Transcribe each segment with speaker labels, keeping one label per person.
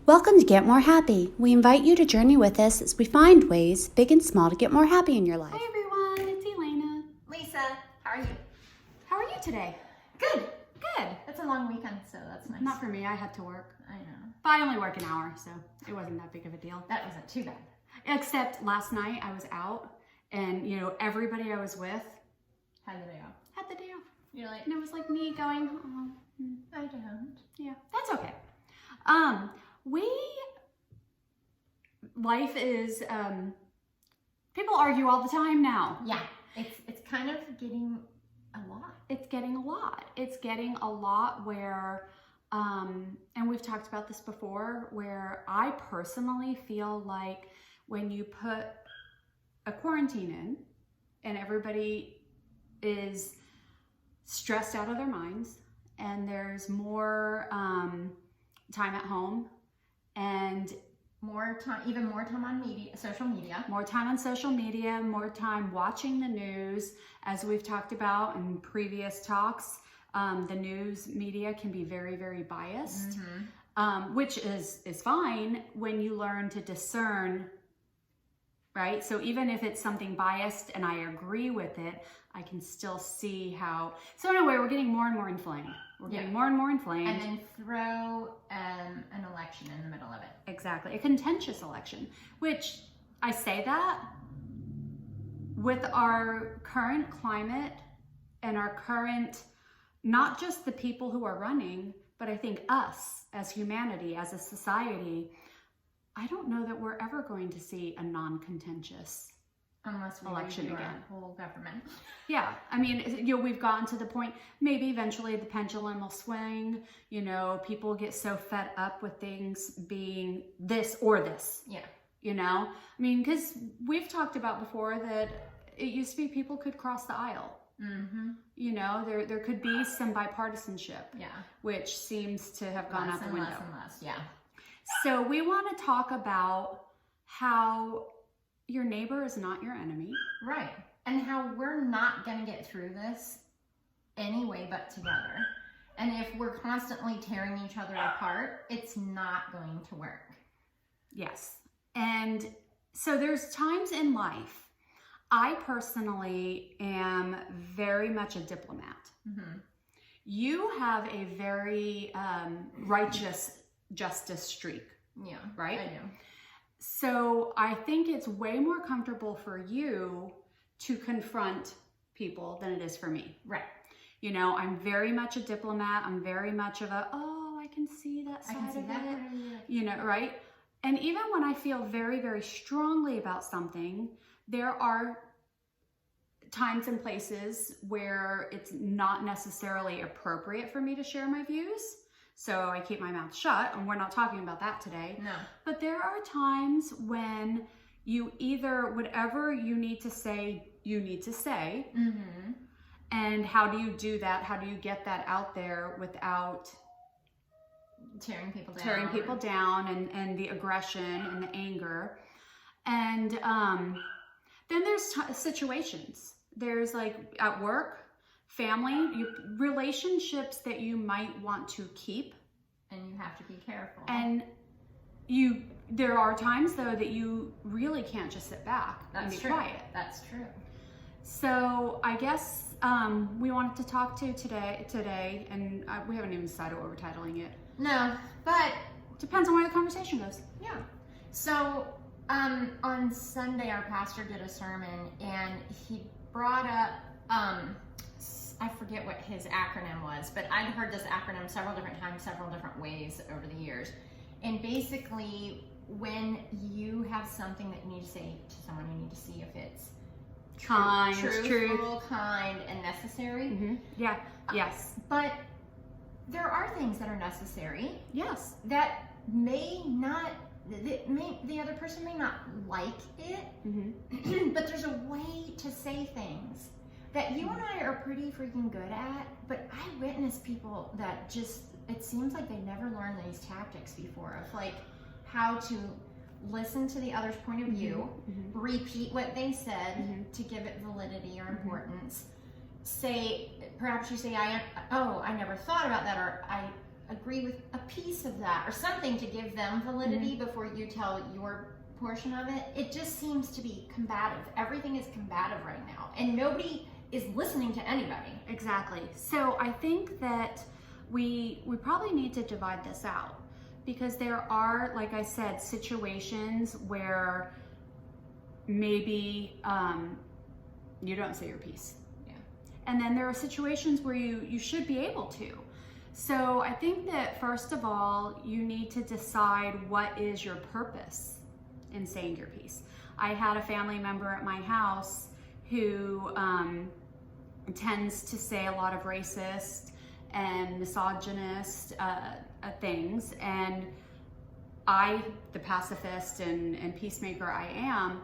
Speaker 1: Welcome to Get More Happy. We invite you to journey with us as we find ways, big and small, to get more happy in your life.
Speaker 2: Hi everyone, it's Elena.
Speaker 3: Lisa, how are you?
Speaker 2: How are you today?
Speaker 3: Good.
Speaker 2: Good.
Speaker 3: It's a long weekend, so that's nice.
Speaker 2: Not for me, I had to work.
Speaker 3: I know.
Speaker 2: But I only work an hour, so it wasn't that big of a deal.
Speaker 3: That wasn't too bad.
Speaker 2: Except last night I was out and, everybody I was with
Speaker 3: Had the day off.
Speaker 2: had the day off.
Speaker 3: You're like,
Speaker 2: And it was like me going, oh,
Speaker 3: I don't.
Speaker 2: yeah, that's okay. Life is, people argue all the time now.
Speaker 3: Yeah, it's kind of getting a lot.
Speaker 2: It's getting a lot. It's getting a lot where, and we've talked about this before, where I personally feel like when you put a quarantine in and everybody is stressed out of their minds and there's more time at home and
Speaker 3: More time, even more time on social media.
Speaker 2: more time on social media, more time watching the news. As we've talked about in previous talks, the news media can be very, very biased, which is fine when you learn to discern, right? So even if it's something biased and I agree with it, I can still see how. So anyway, we're getting more and more inflamed. We're getting more and more inflamed.
Speaker 3: And then throw an election in the middle of it.
Speaker 2: Exactly, a contentious election, which I say that with our current climate and our current, not just the people who are running, but I think us as humanity, as a society, I don't know that we're ever going to see a non-contentious
Speaker 3: Unless we
Speaker 2: election
Speaker 3: redo
Speaker 2: again.
Speaker 3: our whole government.
Speaker 2: Yeah, I mean, we've gotten to the point, maybe eventually the pendulum will swing, people get so fed up with things being this or this.
Speaker 3: Yeah.
Speaker 2: I mean, because we've talked about before that it used to be people could cross the aisle. There could be some bipartisanship, which seems to have gone out the window.
Speaker 3: Less and less, yeah.
Speaker 2: So we want to talk about how your neighbor is not your enemy.
Speaker 3: Right. And how we're not going to get through this anyway but together. And if we're constantly tearing each other apart, it's not going to work.
Speaker 2: Yes. And so there's times in life, I personally am very much a diplomat. You have a very righteous justice streak.
Speaker 3: Yeah.
Speaker 2: Right?
Speaker 3: I do.
Speaker 2: So I think it's way more comfortable for you to confront people than it is for me.
Speaker 3: Right.
Speaker 2: I'm very much a diplomat. I'm very much of I can see that side of it. Right? And even when I feel very, very strongly about something, there are times and places where it's not necessarily appropriate for me to share my views. So I keep my mouth shut, and we're not talking about that today.
Speaker 3: No.
Speaker 2: But there are times when you either, whatever you need to say, you need to say. And how do you do that? How do you get that out there without
Speaker 3: Tearing people
Speaker 2: down and the aggression and the anger? And then there's situations. There's like at work, family, relationships that you might want to keep.
Speaker 3: And you have to be careful.
Speaker 2: And there are times though that you really can't just sit back and be quiet.
Speaker 3: That's true.
Speaker 2: So I guess we wanted to talk to today, and we haven't even decided what we're titling it.
Speaker 3: No, but
Speaker 2: Depends on where the conversation goes.
Speaker 3: yeah. So on Sunday, our pastor did a sermon, and he brought up I forget what his acronym was, but I'd heard this acronym several different times, several different ways over the years. And basically, when you have something that you need to say to someone, you need to see if it's
Speaker 2: Kind,
Speaker 3: truthful, kind, and necessary.
Speaker 2: Yeah. Yes.
Speaker 3: But there are things that are necessary
Speaker 2: Yes.
Speaker 3: that the other person may not like it, but there's a way to say things that you and I are pretty freaking good at, but I witness people that just, it seems like they never learned these tactics before of like how to listen to the other's point of view, repeat what they said to give it validity or importance. Perhaps you say, I never thought about that, or agree with a piece of that or something to give them validity before you tell your portion of it. It just seems to be combative. Everything is combative right now, and nobody is listening to anybody.
Speaker 2: Exactly. So I think that we probably need to divide this out, because there are, like I said, situations where maybe you don't say your piece.
Speaker 3: Yeah.
Speaker 2: And then there are situations where you should be able to. So I think that first of all, you need to decide what is your purpose in saying your piece. I had a family member at my house who tends to say a lot of racist and misogynist things, and I, the pacifist and peacemaker I am,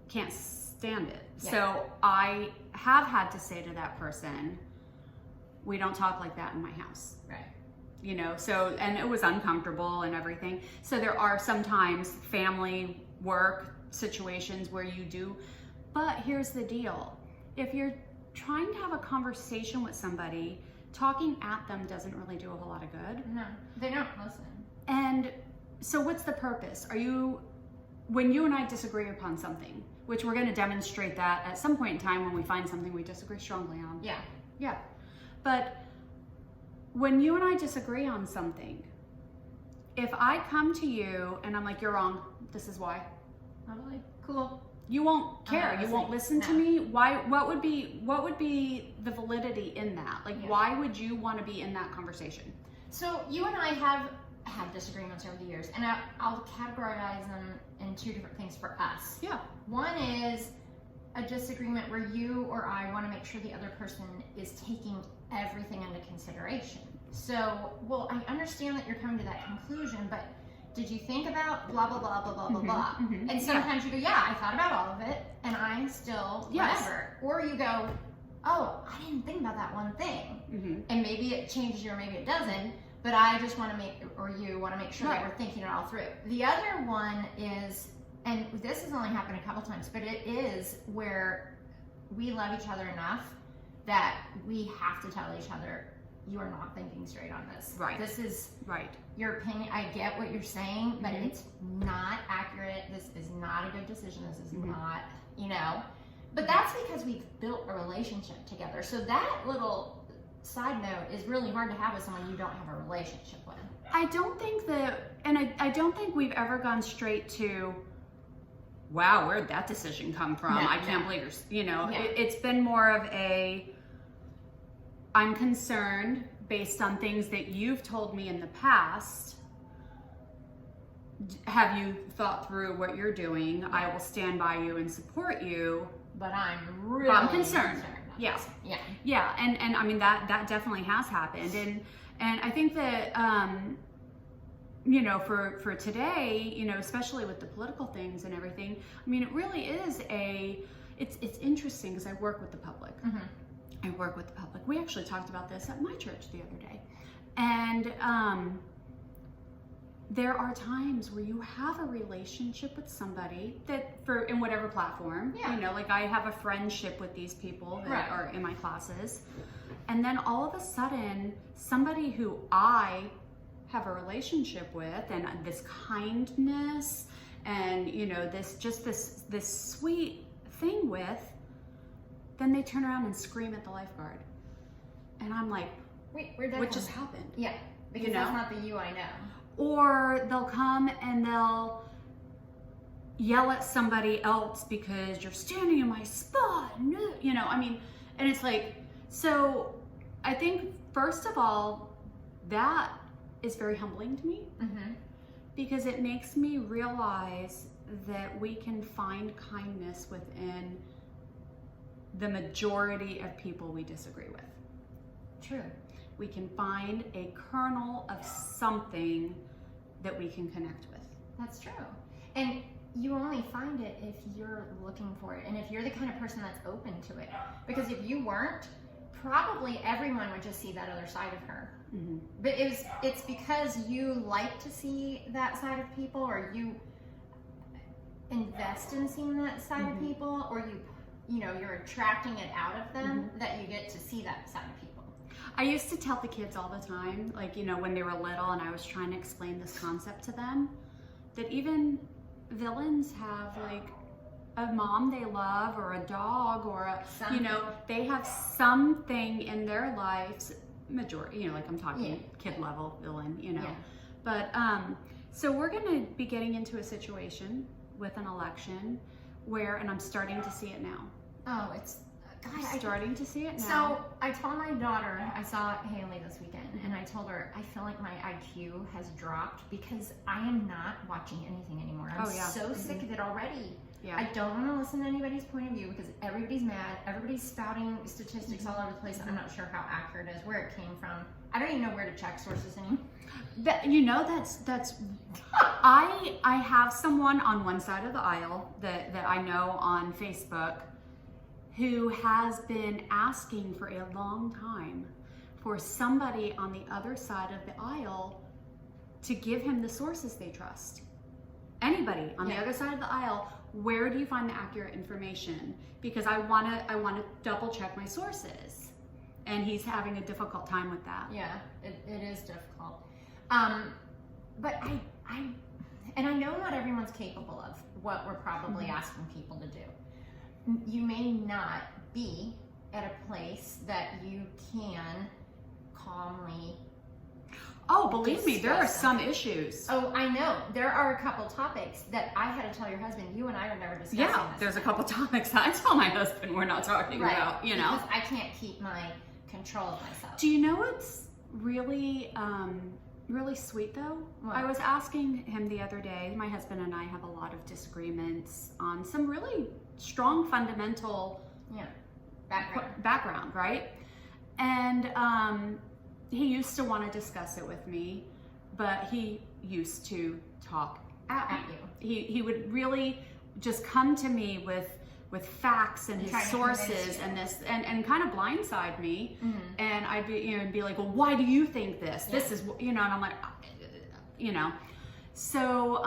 Speaker 2: can't stand it.
Speaker 3: Yeah.
Speaker 2: So I have had to say to that person, we don't talk like that in my house.
Speaker 3: Right.
Speaker 2: You know, so, and it was uncomfortable and everything. So there are sometimes family work situations where you do, but here's the deal. If you're trying to have a conversation with somebody, talking at them doesn't really do a whole lot of good.
Speaker 3: No, they don't listen.
Speaker 2: And so what's the purpose? When you and I disagree upon something, which we're going to demonstrate that at some point in time when we find something we disagree strongly on.
Speaker 3: Yeah.
Speaker 2: Yeah. But when you and I disagree on something, if I come to you and I'm like, you're wrong, this is why.
Speaker 3: Probably. Cool.
Speaker 2: You won't care. You won't listen to me. Why? What would be the validity in that? Like, why would you want to be in that conversation?
Speaker 3: So you and I have had disagreements over the years, and I'll categorize them in two different things for us.
Speaker 2: Yeah.
Speaker 3: One is a disagreement where you or I want to make sure the other person is taking everything into consideration. So, well, I understand that you're coming to that conclusion, but did you think about blah, blah, blah, blah, blah, blah, blah? And sometimes you go, yeah, I thought about all of it, and I'm still whatever. Or you go, oh, I didn't think about that one thing. And maybe it changes you or maybe it doesn't, but I just want to make, or you want to make sure that we're thinking it all through. The other one is, and this has only happened a couple times, but it is where we love each other enough that we have to tell each other, you are not thinking straight on this.
Speaker 2: Right.
Speaker 3: This is your opinion. I get what you're saying, but it's not accurate. This is not a good decision. This is not, you know. But that's because we've built a relationship together. So that little side note is really hard to have with someone you don't have a relationship with.
Speaker 2: I don't think that, and I don't think we've ever gone straight to, wow, where'd that decision come from?
Speaker 3: No,
Speaker 2: I can't believe you're, you know, it's been more of a, I'm concerned based on things that you've told me in the past. Have you thought through what you're doing? I will stand by you and support you.
Speaker 3: But I'm really
Speaker 2: concerned.
Speaker 3: Yeah.
Speaker 2: And I mean that definitely has happened, and I think that you know, for today, you know, especially with the political things and everything, I mean, it really is it's interesting because I work with the public. I work with the public. We actually talked about this at my church the other day, and there are times where you have a relationship with somebody that, in whatever platform, you know, like I have a friendship with these people that are in my classes, and then all of a sudden, somebody who I have a relationship with, and this kindness, and you know, this sweet thing with, then they turn around and scream at the lifeguard, and I'm like,
Speaker 3: wait, what
Speaker 2: just happened?
Speaker 3: Yeah, because that's not the you I know.
Speaker 2: Or they'll come and they'll yell at somebody else because you're standing in my spot, you know, I mean, and it's like, so I think first of all, that is very humbling to me, because it makes me realize that we can find kindness within the majority of people we disagree with.
Speaker 3: True.
Speaker 2: We can find a kernel of something that we can connect with.
Speaker 3: That's true. And you only find it if you're looking for it, and if you're the kind of person that's open to it. Because if you weren't, probably everyone would just see that other side of her. But it's because you like to see that side of people, or you invest in seeing that side of people, or you know, you're attracting it out of them, that you get to see that side of people.
Speaker 2: I used to tell the kids all the time, like, you know, when they were little and I was trying to explain this concept to them, that even villains have like a mom they love or a dog or a, you know, they have something in their lives, majority, you know, like I'm talking kid level villain, you know.
Speaker 3: Yeah.
Speaker 2: But so we're going to be getting into a situation with an election where, and I'm starting to see it now.
Speaker 3: Oh, it's, God,
Speaker 2: I'm starting to see it now.
Speaker 3: So I told my daughter, I saw Haley this weekend, and I told her, I feel like my IQ has dropped because I am not watching anything anymore. I'm so sick of it already.
Speaker 2: Yeah.
Speaker 3: I don't want to listen to anybody's point of view because everybody's mad. Everybody's spouting statistics all over the place. I'm not sure how accurate it is, where it came from. I don't even know where to check sources anymore.
Speaker 2: That, you know, that's I have someone on one side of the aisle that I know on Facebook who has been asking for a long time for somebody on the other side of the aisle to give him the sources they trust. Anybody on the other side of the aisle, where do you find the accurate information? Because I want to double check my sources. And he's having a difficult time with that.
Speaker 3: Yeah, it is difficult. But I know not everyone's capable of what we're probably asking people to do. You may not be at a place that you can calmly.
Speaker 2: Oh, believe me, there are some issues.
Speaker 3: Oh, I know. There are a couple topics that I had to tell your husband, you and I are never discussing
Speaker 2: Yeah,
Speaker 3: this.
Speaker 2: there's a couple topics I tell my husband we're not talking about, you know.
Speaker 3: Because I can't keep my control of myself.
Speaker 2: Do you know what's really, really sweet though?
Speaker 3: What?
Speaker 2: I was asking him the other day, my husband and I have a lot of disagreements on some really strong fundamental background, right? And he used to want to discuss it with me, but he used to talk at you. He would really just come to me with facts and his sources and this and kind of blindside me. And I'd be like, well, why do you think this? This is, you know, and I'm like, you know. So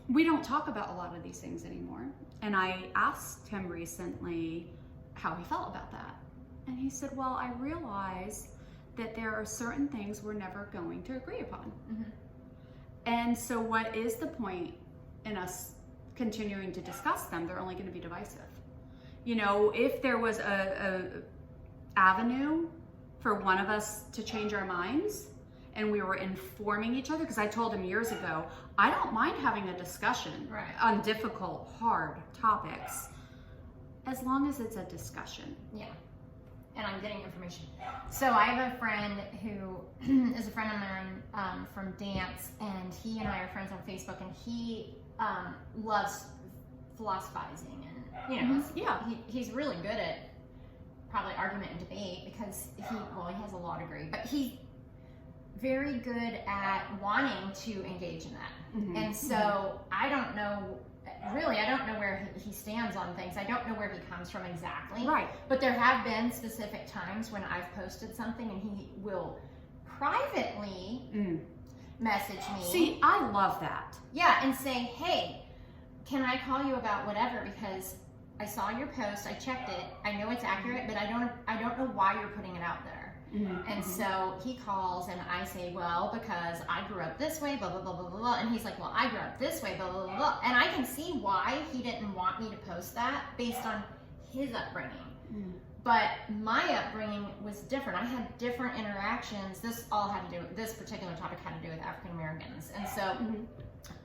Speaker 2: we don't talk about a lot of these things anymore. And I asked him recently how he felt about that. And he said, well, I realize that there are certain things we're never going to agree upon. And so what is the point in us continuing to discuss them? They're only going to be divisive. You know, if there was a avenue for one of us to change our minds and we were informing each other, because I told him years ago, I don't mind having a discussion on difficult, hard topics, as long as it's a discussion.
Speaker 3: Yeah. And I'm getting information. So I have a friend who is a friend of mine from dance, and he and I are friends on Facebook, and he loves philosophizing, and you know, he's really good at probably argument and debate because he has a law degree, but he's very good at wanting to engage in that. And so I don't know. Really, I don't know where he stands on things. I don't know where he comes from exactly.
Speaker 2: Right.
Speaker 3: But there have been specific times when I've posted something and he will privately message me.
Speaker 2: See, I love that.
Speaker 3: Yeah, and say, hey, can I call you about whatever? Because I saw your post, I checked it, I know it's accurate, but I don't know why you're putting it out there. And so he calls and I say, well, because I grew up this way, blah, blah, blah, blah, blah. And he's like, well, I grew up this way, blah, blah, blah, blah. And I can see why he didn't want me to post that based on his upbringing. But my upbringing was different. I had different interactions. This particular topic had to do with African Americans. And so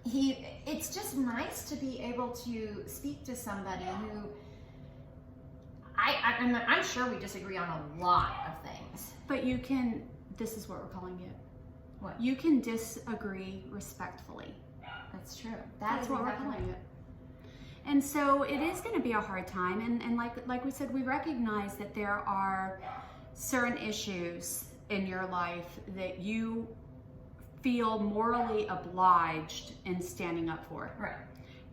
Speaker 3: it's just nice to be able to speak to somebody who, I'm sure we disagree on a lot of things.
Speaker 2: But you can, this is what we're calling it.
Speaker 3: What?
Speaker 2: You can disagree respectfully.
Speaker 3: That's true.
Speaker 2: That's what we're calling it. And so it is going to be a hard time. And like we said, we recognize that there are certain issues in your life that you feel morally obliged in standing up for.
Speaker 3: Right.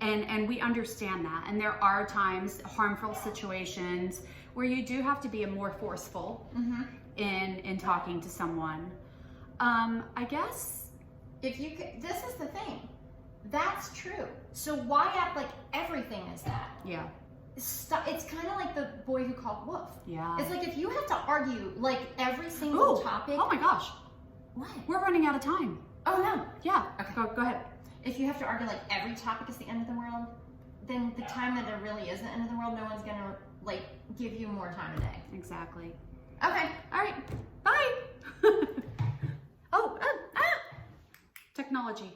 Speaker 2: And we understand that. And there are times, harmful situations, where you do have to be more forceful in talking to someone. I guess
Speaker 3: if you could, this is the thing. That's true. So why act like everything is that?
Speaker 2: Yeah.
Speaker 3: stop. It's kind of like the boy who called wolf.
Speaker 2: Yeah.
Speaker 3: It's like if you have to argue like every single topic.
Speaker 2: Oh my gosh.
Speaker 3: What?
Speaker 2: We're running out of time.
Speaker 3: Oh no.
Speaker 2: Yeah.
Speaker 3: Okay.
Speaker 2: Go ahead.
Speaker 3: If you have to argue like every topic is the end of the world, then the time that there really is the end of the world, no one's gonna like give you more time a day.
Speaker 2: Exactly.
Speaker 3: Okay.
Speaker 2: All right. Bye. Technology.